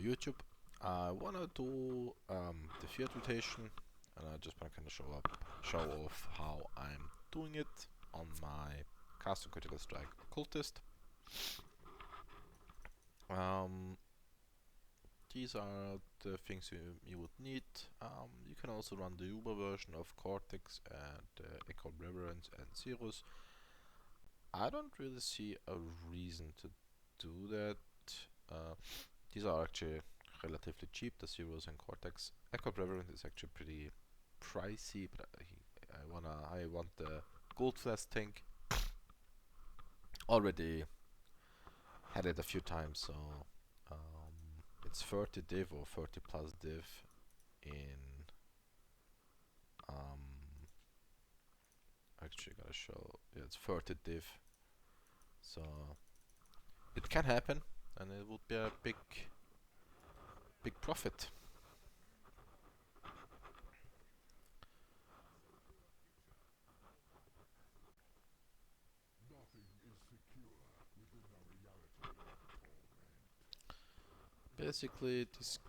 YouTube. I wanna do the field rotation, and I just wanna kind of show off how I'm doing it on my custom critical strike occultist. These are the things you would need. You can also run the Uber version of Cortex and Echo Reverence and Cirrus. I don't really see a reason to do that. These are actually relatively cheap, the Cirrus and Cortex. Echo Reverence is actually pretty pricey, but I want the Gold Flask tank. Already had it a few times, so it's 30 div or 30 plus div in actually gotta show, yeah, it's 30 div, so it can happen and it would be a big profit. Basically this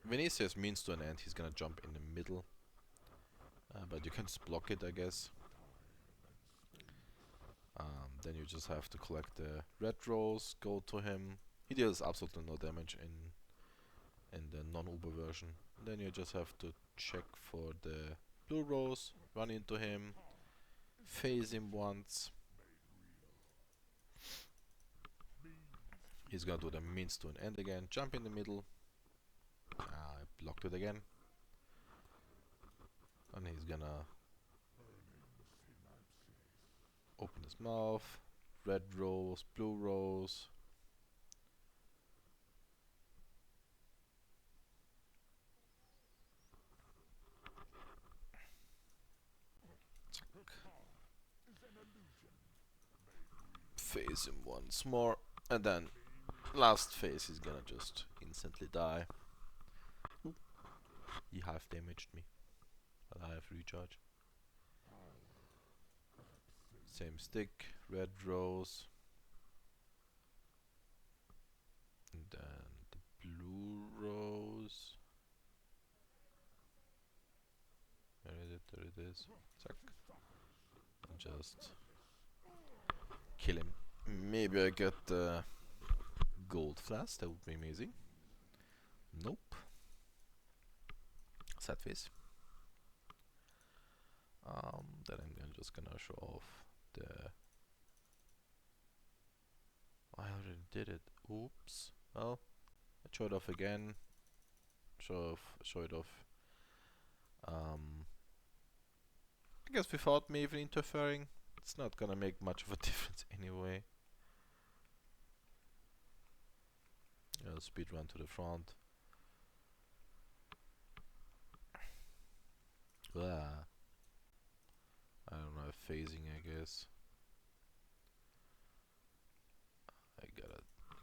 when he says means to an end, he's gonna jump in the middle, but you can just block it, I guess. Then you just have to collect the red rolls, go to him. He deals absolutely no damage in the non-Uber version. Then you just have to check for the blue rolls, run into him, phase him once. He's gonna do the means to an end again, jump in the middle. I blocked it again. And he's gonna open his mouth, red rose, blue rose. Phase him once more, and then last phase he's gonna just instantly die. Ooh. He half damaged me, but I have recharge. Same stick, red rose, and then the blue rose. Where is it? There it is. Zack. And just kill him. Maybe I get the gold flask, that would be amazing. Nope. Sad face. Then I'm just gonna show off the... I already did it. Oops. Well, I show it off again. Show it off. I guess without me even interfering, it's not gonna make much of a difference anyway. Speed run to the front. Blah. I don't know, phasing, I guess. I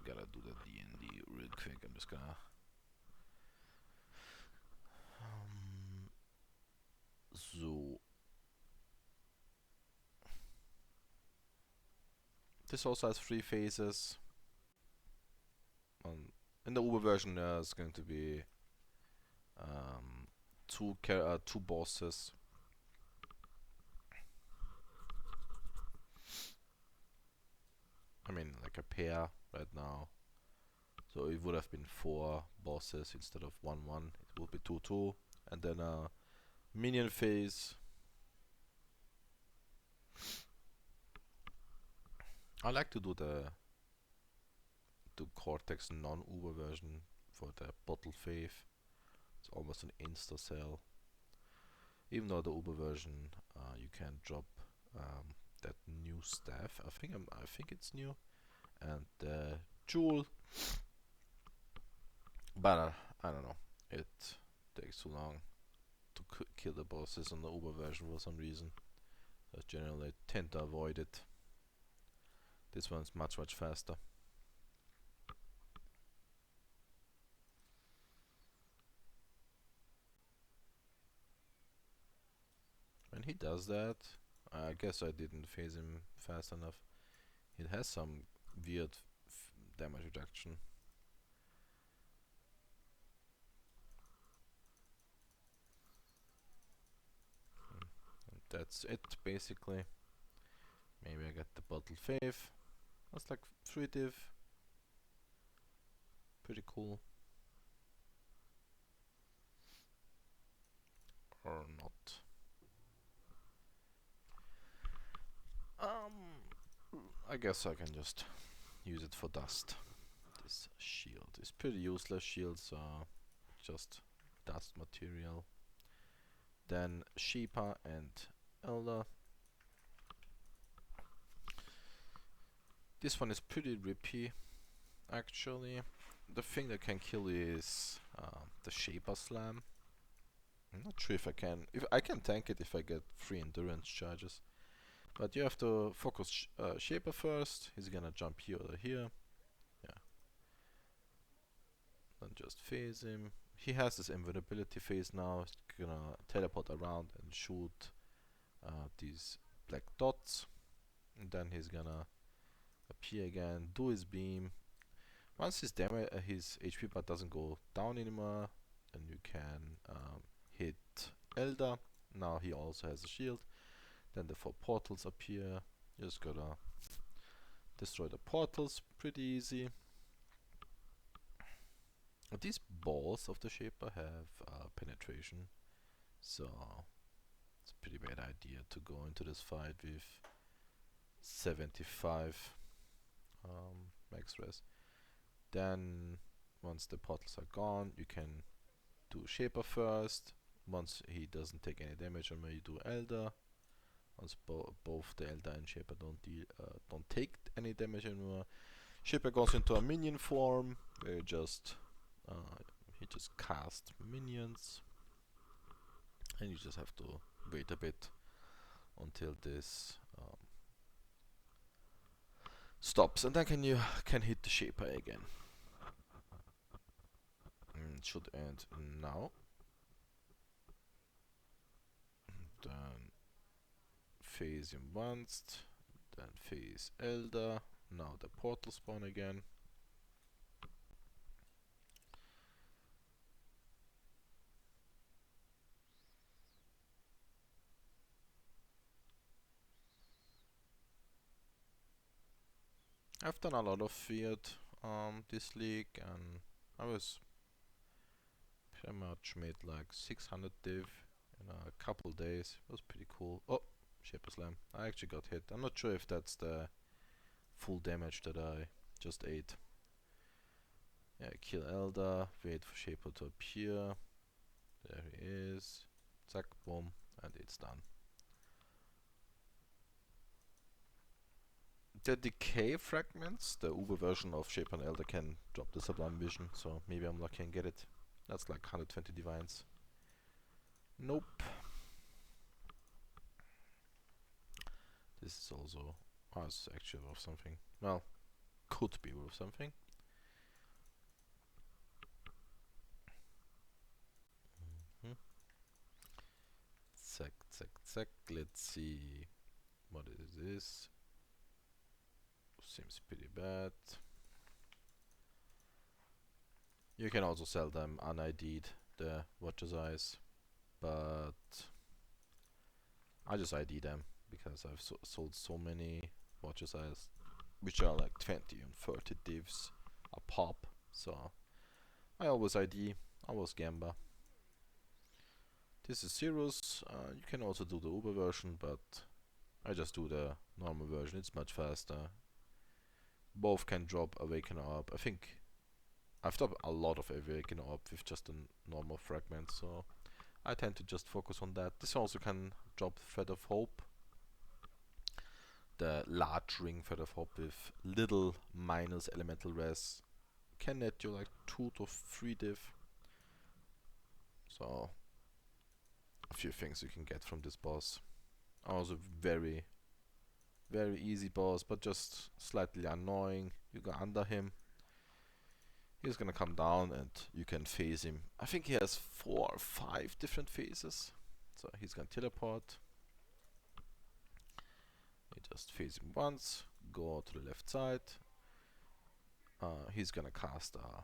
gotta do the D&D real quick. I'm just gonna so this also has 3 phases. In the Uber version there's going to be 2 bosses. I mean, like a pair right now. So it would have been 4 bosses instead of 1-1. It would be 2-2, and then a minion phase. I like to do the Cortex non-Uber version for the bottle phase. It's almost an insta sell. Even though the Uber version you can drop that new staff. I think it's new, and the jewel. But I don't know. It takes too long to kill the bosses on the Uber version for some reason. I generally tend to avoid it. This one's much faster. When he does that, I guess I didn't phase him fast enough. It has some weird damage reduction. And that's it basically. Maybe I get the bottle fave. That's like 3 div. Pretty cool. Or not. I guess I can just use it for dust. This shield is pretty useless. Shields are just dust material. Then Sheepa and Elder. This one is pretty rippy, actually. The thing that can kill is the Shaper Slam. I'm not sure if I can. If I can tank it if I get 3 endurance charges. But you have to focus Shaper first. He's gonna jump here or here. Yeah. Then just phase him. He has this invulnerability phase now. He's gonna teleport around and shoot these black dots. And then he's gonna appear again, do his beam. Once his damage, his HP bar doesn't go down anymore, then you can hit Elder. Now he also has a shield. Then the 4 portals appear. You just gotta destroy the portals, pretty easy. These balls of the Shaper have penetration, so it's a pretty bad idea to go into this fight with 75 max res. Then once the portals are gone, you can do Shaper first. Once he doesn't take any damage on me, you do Elder. Once both the Elder and Shaper don't take any damage anymore, Shaper goes into a minion form where you just he just cast minions, and you just have to wait a bit until this stops, and then you can hit the Shaper again. It should end now. Then phase him once, then phase Elder. Now the portal spawn again. I've done a lot of Fiat this league, and I was pretty much made like 600 div in a couple days. It was pretty cool. Oh, Shaper Slam. I actually got hit. I'm not sure if that's the full damage that I just ate. Yeah, kill Elder, wait for Shaper to appear. There he is. Zack, boom, and it's done. The decay fragments, the Uber version of Shaper and Elder, can drop the Sublime Vision, so maybe I'm lucky and get it. That's like 120 divines. Nope. This is also... oh, it's actually worth something. Well, could be worth something. Zack, zack, zack. Let's see what is this. Seems pretty bad. You can also sell them unID'd, the Watcher's Eyes, but I just ID them because I've sold so many Watcher's Eyes, which are like 20 and 30 divs a pop, so I always ID, always Gamba. This is Zeros. You can also do the Uber version, but I just do the normal version, it's much faster. Both can drop Awaken Orb. I think I've done a lot of Awaken Orb with just a normal fragment, so I tend to just focus on that. This also can drop Thread of Hope. The large ring Thread of Hope with little minus elemental res can net you like 2 to 3 div. So a few things you can get from this boss. Also very easy boss, but just slightly annoying. You go under him, he's gonna come down and you can phase him. I think he has 4 or 5 different phases. So he's gonna teleport. Just face him once, go to the left side. He's gonna cast a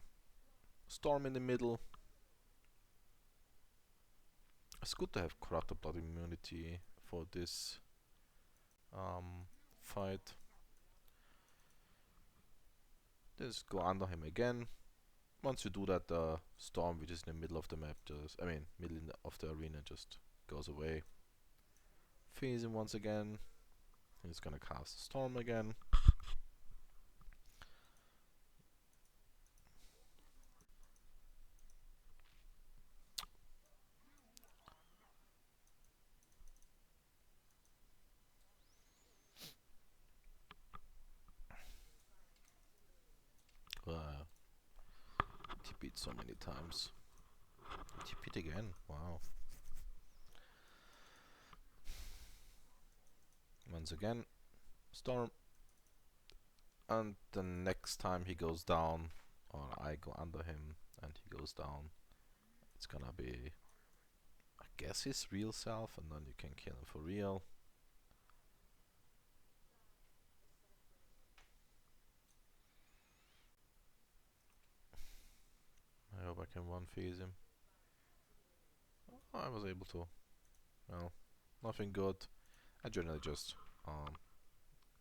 storm in the middle. It's good to have Corrupted Blood immunity for this fight. Just go under him again. Once you do that, the storm, which is in the middle of the map, middle of the arena, just goes away. Face him once again. He's gonna cast storm again. TP'd so many times. TP'd again. Wow. Once again, storm. And the next time he goes down, or I go under him and he goes down, it's gonna be, I guess, his real self, and then you can kill him for real. I hope I can one phase him. Oh, I was able to. Well, nothing good. I generally just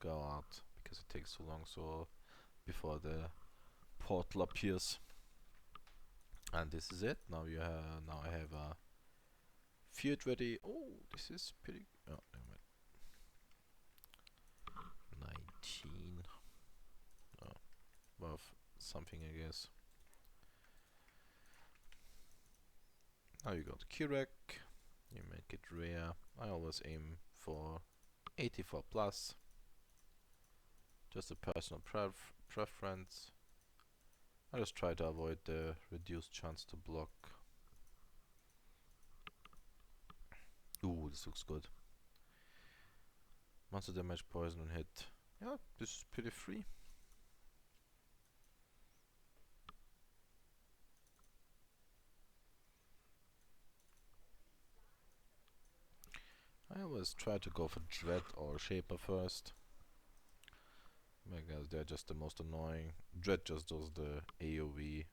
go out because it takes so long, so before the portal appears. And this is it. Now I have a feud ready. Oh, this is pretty. Oh, never mind. 19. Oh, worth something, I guess. Now you got Kirek. You make it rare. I always aim for 84 plus. Just a personal preference. I just try to avoid the reduced chance to block. Ooh, this looks good. Monster damage, poison and hit. Yeah, this is pretty free. I always try to go for Dread or Shaper first, because they're just the most annoying. Dread just does the AoE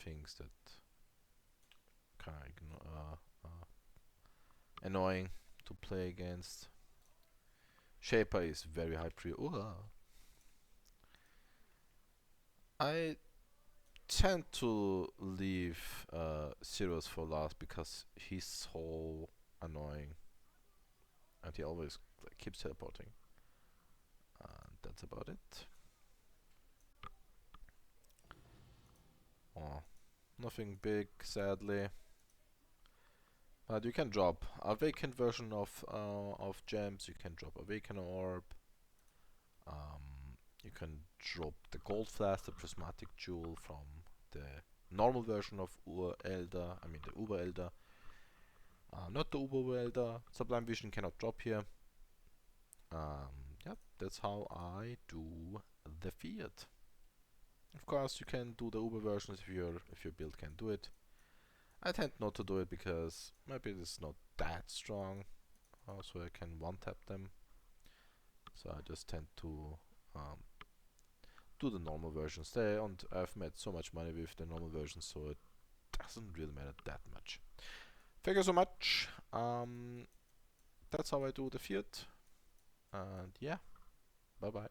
things that kind of annoying to play against. Shaper is very high pre. I tend to leave Sirius for last because he's so annoying, and he always keeps teleporting. And that's about it. Oh, nothing big, sadly. But you can drop a vacant version of gems. You can drop a vacant orb. You can drop the gold flask, the prismatic jewel from the normal version of Ur-Elder. I mean the Uber-Elder. Not the Uber-Elder. Sublime Vision cannot drop here. Yep, that's how I do the Fiat. Of course, you can do the Uber versions if your build can do it. I tend not to do it because my build is not that strong, so I can one-tap them. So I just tend to do the normal versions there, and I've made so much money with the normal versions, so it doesn't really matter that much. Thank you so much. That's how I do the Fiat, and yeah, bye bye.